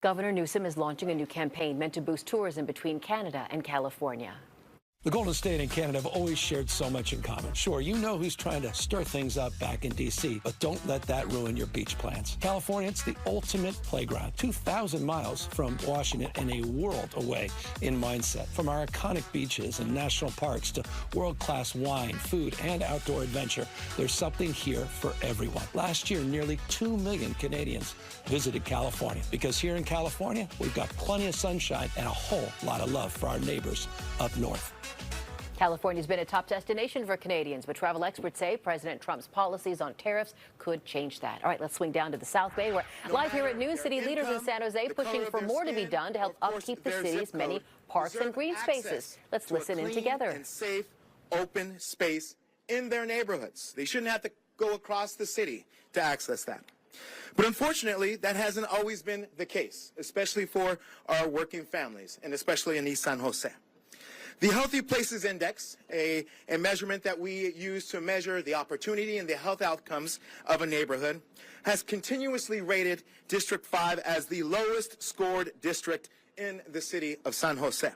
Governor Newsom is launching a new campaign meant to boost tourism between Canada and California. The Golden State and Canada have always shared so much in common. Sure, you know who's trying to stir things up back in D.C., but don't let that ruin your beach plans. California, it's the ultimate playground. 2,000 miles from Washington and a world away in mindset. From our iconic beaches and national parks to world-class wine, food, and outdoor adventure, there's something here for everyone. Last year, nearly 2 million Canadians visited California because here in California, we've got plenty of sunshine and a whole lot of love for our neighbors up north. California's been a top destination for Canadians, but travel experts say President Trump's policies on tariffs could change that. All right, let's swing down to the South Bay, where live here at noon, city leaders in San Jose pushing for more to be done to help upkeep the city's many parks and green spaces. Let's listen in together. And safe, open space in their neighborhoods. They shouldn't have to go across the city to access that. But unfortunately, that hasn't always been the case, especially for our working families, and especially in East San Jose. The Healthy Places Index, a measurement that we use to measure the opportunity and the health outcomes of a neighborhood, has continuously rated District 5 as the lowest scored district in the city of San Jose,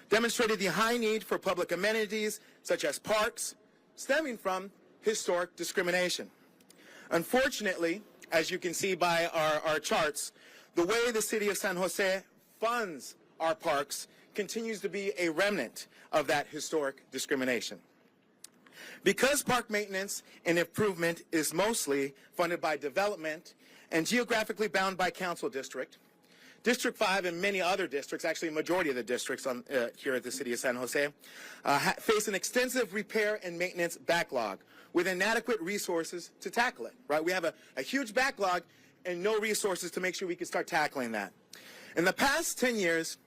demonstrated the high need for public amenities such as parks, stemming from historic discrimination. Unfortunately, as you can see by our charts, the way the city of San Jose funds our parks continues to be a remnant of that historic discrimination. Because park maintenance and improvement is mostly funded by development and geographically bound by council district, District 5 and many other districts, actually a majority of the districts here at the city of San Jose, face an extensive repair and maintenance backlog with inadequate resources to tackle it, right? We have a huge backlog and no resources to make sure we can start tackling that. In the past 10 years,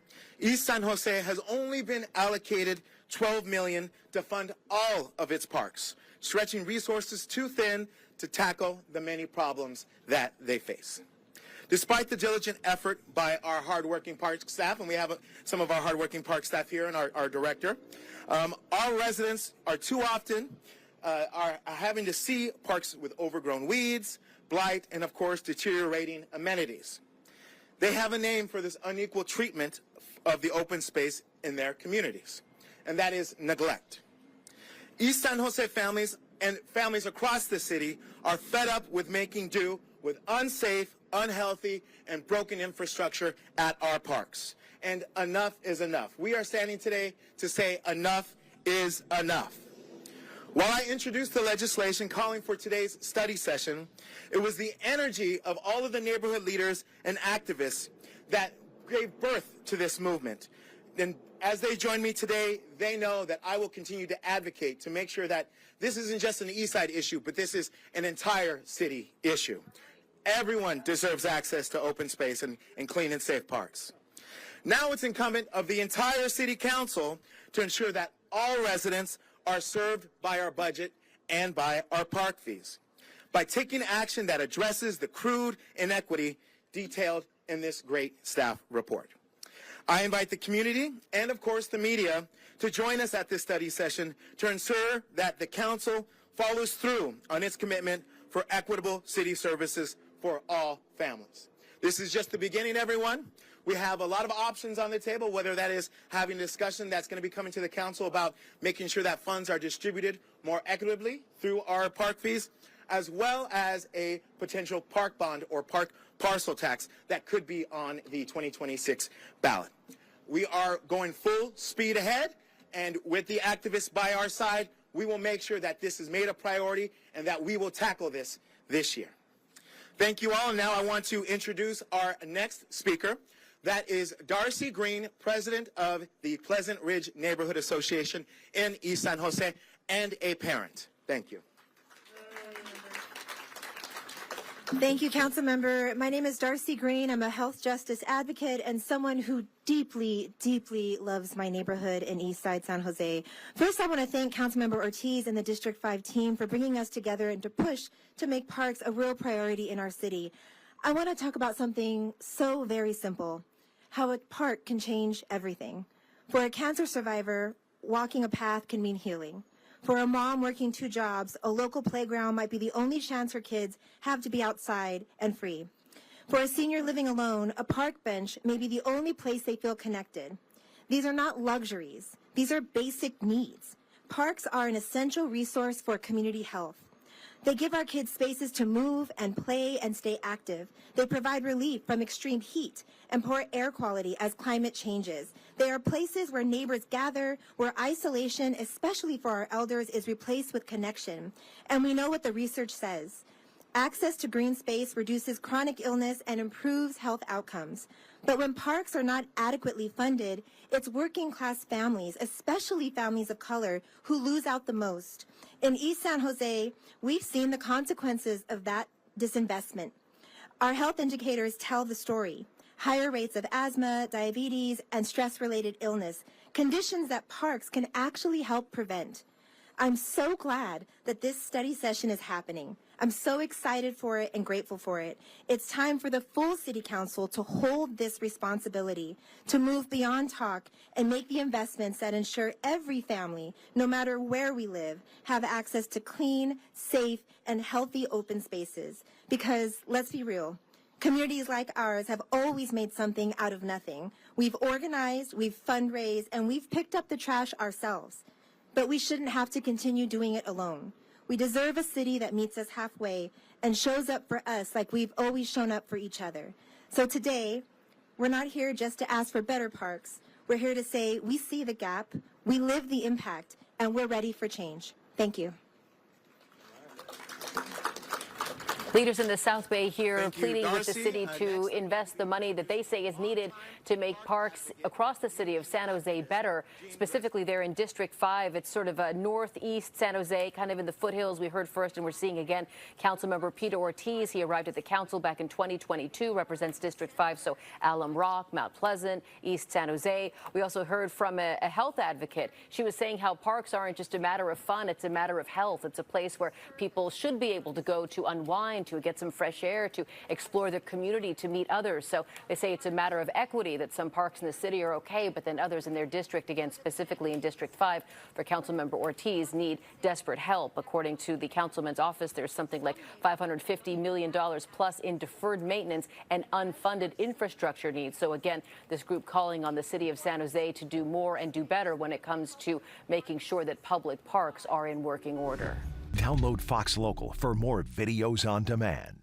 East San Jose has only been allocated $12 million to fund all of its parks, stretching resources too thin to tackle the many problems that they face. Despite the diligent effort by our hardworking park staff, and we have some of our hardworking park staff here and our director, our residents are too often are having to see parks with overgrown weeds, blight, and of course deteriorating amenities. They have a name for this unequal treatment of the open space in their communities, and that is neglect. East San Jose families and families across the city are fed up with making do with unsafe, unhealthy, and broken infrastructure at our parks. And enough is enough. We are standing today to say enough is enough. While I introduced the legislation calling for today's study session, it was the energy of all of the neighborhood leaders and activists that gave birth to this movement. And as they join me today, they know that I will continue to advocate to make sure that this isn't just an East Side issue, but this is an entire city issue. Everyone deserves access to open space and clean and safe parks. Now it's incumbent of the entire city council to ensure that all residents are served by our budget and by our park fees, by taking action that addresses the crude inequity detailed in this great staff report. I invite the community and, of course, the media to join us at this study session to ensure that the council follows through on its commitment for equitable city services for all families. This is just the beginning, everyone. We have a lot of options on the table, whether that is having a discussion that's going to be coming to the council about making sure that funds are distributed more equitably through our park fees, as well as a potential park bond or park parcel tax that could be on the 2026 ballot. We are going full speed ahead, and with the activists by our side, we will make sure that this is made a priority and that we will tackle this year. Thank you all, and now I want to introduce our next speaker. That is Darcy Green, president of the Pleasant Ridge Neighborhood Association in East San Jose, and a parent. Thank you. Thank you, Council Member. My name is Darcy Green. I'm a health justice advocate and someone who deeply, deeply loves my neighborhood in East Side San Jose. First, I want to thank Councilmember Ortiz and the District 5 team for bringing us together and to push to make parks a real priority in our city. I want to talk about something so very simple, how a park can change everything. For a cancer survivor, walking a path can mean healing. For a mom working 2 jobs, a local playground might be the only chance her kids have to be outside and free. For a senior living alone, a park bench may be the only place they feel connected. These are not luxuries. These are basic needs. Parks are an essential resource for community health. They give our kids spaces to move and play and stay active. They provide relief from extreme heat and poor air quality as climate changes. They are places where neighbors gather, where isolation, especially for our elders, is replaced with connection. And we know what the research says. Access to green space reduces chronic illness and improves health outcomes. But when parks are not adequately funded, it's working class families, especially families of color, who lose out the most. In East San Jose, we've seen the consequences of that disinvestment. Our health indicators tell the story. Higher rates of asthma, diabetes, and stress-related illness, conditions that parks can actually help prevent. I'm so glad that this study session is happening. I'm so excited for it and grateful for it. It's time for the full City Council to hold this responsibility, to move beyond talk and make the investments that ensure every family, no matter where we live, have access to clean, safe, and healthy open spaces. Because, let's be real, communities like ours have always made something out of nothing. We've organized, we've fundraised, and we've picked up the trash ourselves. But we shouldn't have to continue doing it alone. We deserve a city that meets us halfway and shows up for us like we've always shown up for each other. So today, we're not here just to ask for better parks. We're here to say we see the gap, we live the impact, and we're ready for change. Thank you. Leaders in the South Bay here pleading with the city to invest the money that they say is needed to make parks across the city of San Jose better, specifically there in District 5. It's sort of a northeast San Jose, kind of in the foothills. We heard first and we're seeing again Councilmember Peter Ortiz. He arrived at the council back in 2022, represents District 5, so Alum Rock, Mount Pleasant, East San Jose. We also heard from a health advocate. She was saying how parks aren't just a matter of fun, it's a matter of health. It's a place where people should be able to go to unwind, to get some fresh air, to explore their community, to meet others. So they say it's a matter of equity that some parks in the city are okay, but then others in their district, again, specifically in District 5, for Councilmember Ortiz, need desperate help. According to the councilman's office, there's something like $550 million plus in deferred maintenance and unfunded infrastructure needs. So again, this group calling on the city of San Jose to do more and do better when it comes to making sure that public parks are in working order. Download Fox Local for more videos on demand.